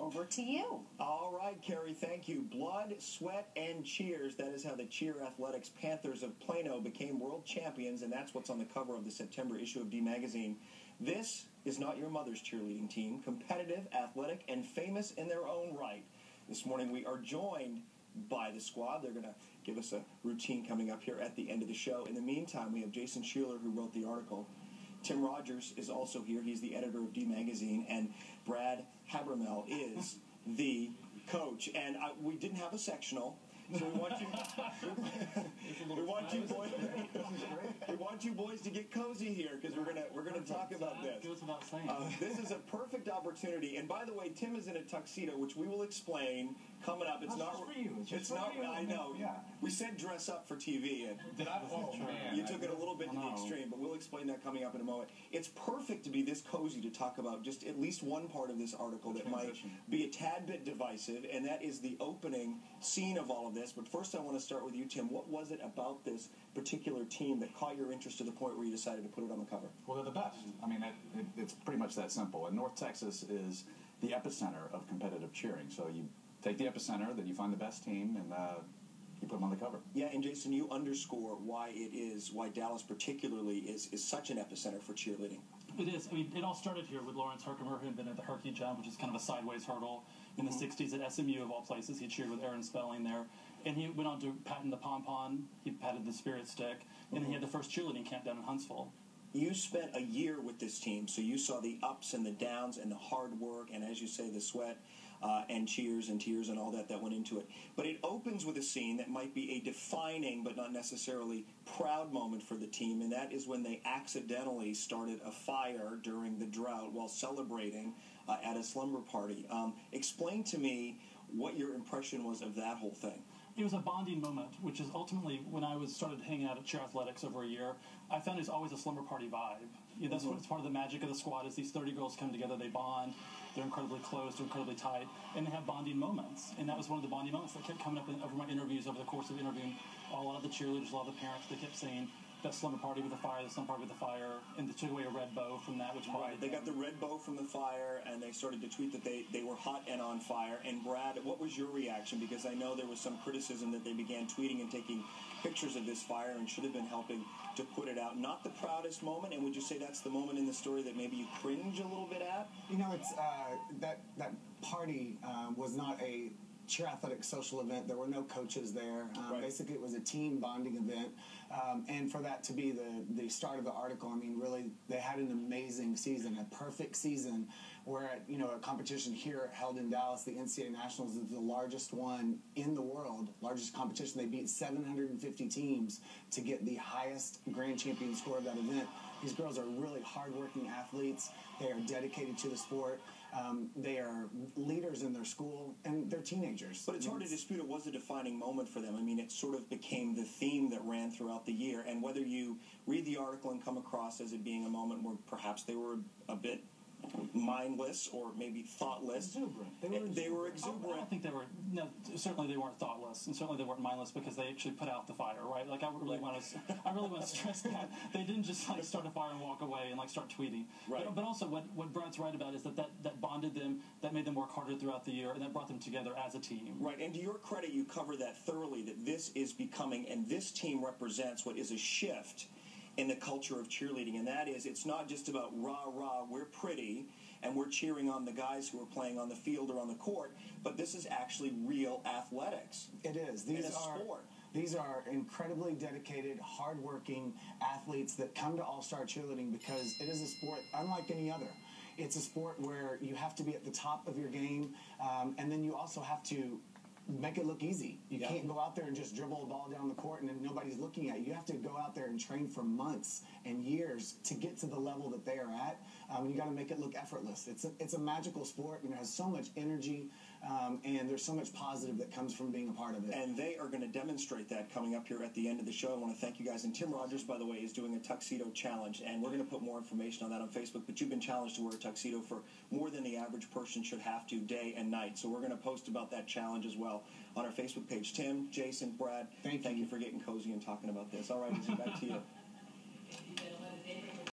over to you. All right, Carrie, thank you. Blood, sweat, and cheers. That is how the Cheer Athletics Panthers of Plano became world champions, and that's what's on the cover of the September issue of D Magazine. This is not your mother's cheerleading team. Competitive, athletic, and famous in their own right. This morning we are joined by the squad. They're going to give us a routine coming up here at the end of the show. In the meantime, we have Jason Shearer, who wrote the article. Tim Rogers is also here. He's the editor of D Magazine, and Brad Habermel is the coach. And we didn't have a sectional, so we want you boys to get cozy here, because we're gonna talk about this. Goes without saying. This is a perfect opportunity. And by the way, Tim is in a tuxedo, which we will explain coming up. It's not for you. It's not. I know. Yeah. We said dress up for TV, and Did I? Oh man. you took it a little bit to the extreme, but we'll explain that coming up in a moment. It's perfect to be this cozy to talk about just at least one part of this article that might be a tad bit divisive, and that is the opening scene of all of this. But first I want to start with you, Tim. What was it about this particular team that caught your interest to the point where you decided to put it on the cover? Well, they're the best. I mean, it's pretty much that simple. And North Texas is the epicenter of competitive cheering. So you take the epicenter, then you find the best team, and you put them on the cover. Yeah, and Jason, you underscore why Dallas particularly is such an epicenter for cheerleading. It is. I mean, it all started here with Lawrence Herkimer, who had been at the Herky Jump, which is kind of a sideways hurdle in the 60s at SMU, of all places. He cheered with Aaron Spelling there. And he went on to patent the pom-pom. He patented the spirit stick. And then he had the first cheerleading camp down in Huntsville. You spent a year with this team, so you saw the ups and the downs and the hard work and, as you say, the sweat and cheers and tears and all that went into it. But it opens with a scene that might be a defining but not necessarily proud moment for the team, and that is when they accidentally started a fire during the drought while celebrating at a slumber party. Explain to me what your impression was of that whole thing. It was a bonding moment, which is ultimately, when I started hanging out at Cheer Athletics over a year, I found it's always a slumber party vibe. Yeah, that's what's part of the magic of the squad, is these 30 girls come together, they bond, they're incredibly close, they're incredibly tight, and they have bonding moments. And that was one of the bonding moments that kept coming up over my interviews, over the course of interviewing a lot of the cheerleaders, a lot of the parents. They kept saying, that slumber party with the fire, the slumber party with the fire, and they took away a red bow from that, which right. They got the red bow from the fire, and they started to tweet that they were hot and on fire. And Brad, what was your reaction? Because I know there was some criticism that they began tweeting and taking pictures of this fire and should have been helping to put it out. Not the proudest moment, and would you say that's the moment in the story that maybe you cringe a little bit at? You know, it's that party was not a Cheer Athletic social event. There were no coaches there. Right. Basically, it was a team bonding event. And for that to be the start of the article, I mean, really, they had an amazing season, a perfect season, where, a competition here held in Dallas, the NCAA Nationals, is the largest one in the world, largest competition. They beat 750 teams to get the highest grand champion score of that event. These girls are really hardworking athletes. They are dedicated to the sport. They are leaders in their school, and they're teenagers. But it's hard to dispute it was a defining moment for them. I mean, it sort of became the theme that ran throughout the year. And whether you read the article and come across as it being a moment where perhaps they were a bit mindless or maybe thoughtless. Exuberant. They were exuberant. I don't think they were. No, certainly they weren't thoughtless, and certainly they weren't mindless, because they actually put out the fire, right? Like I really want to stress that they didn't just start a fire and walk away and start tweeting. Right. But also what Brad's right about is that bonded them, that made them work harder throughout the year, and that brought them together as a team. Right. And to your credit, you cover that thoroughly. That this is becoming, and this team represents what is a shift in the culture of cheerleading, and that is, it's not just about rah-rah, we're pretty, and we're cheering on the guys who are playing on the field or on the court, but this is actually real athletics. It is. These are incredibly dedicated, hardworking athletes that come to All-Star Cheerleading because it is a sport unlike any other. It's a sport where you have to be at the top of your game, and then you also have to make it look easy. You can't go out there and just dribble a ball down the court and then nobody's looking at you. You have to go out there and train for months and years to get to the level that they are at. You got to make it look effortless. It's a magical sport, and it has so much energy, and there's so much positive that comes from being a part of it. And they are going to demonstrate that coming up here at the end of the show. I want to thank you guys. And Tim Rogers, by the way, is doing a tuxedo challenge, and we're going to put more information on that on Facebook. But you've been challenged to wear a tuxedo for more than the average person should have to, day and night. So we're going to post about that challenge as well on our Facebook page. Tim, Jason, Brad, thank you for getting cozy and talking about this. All right, back to you.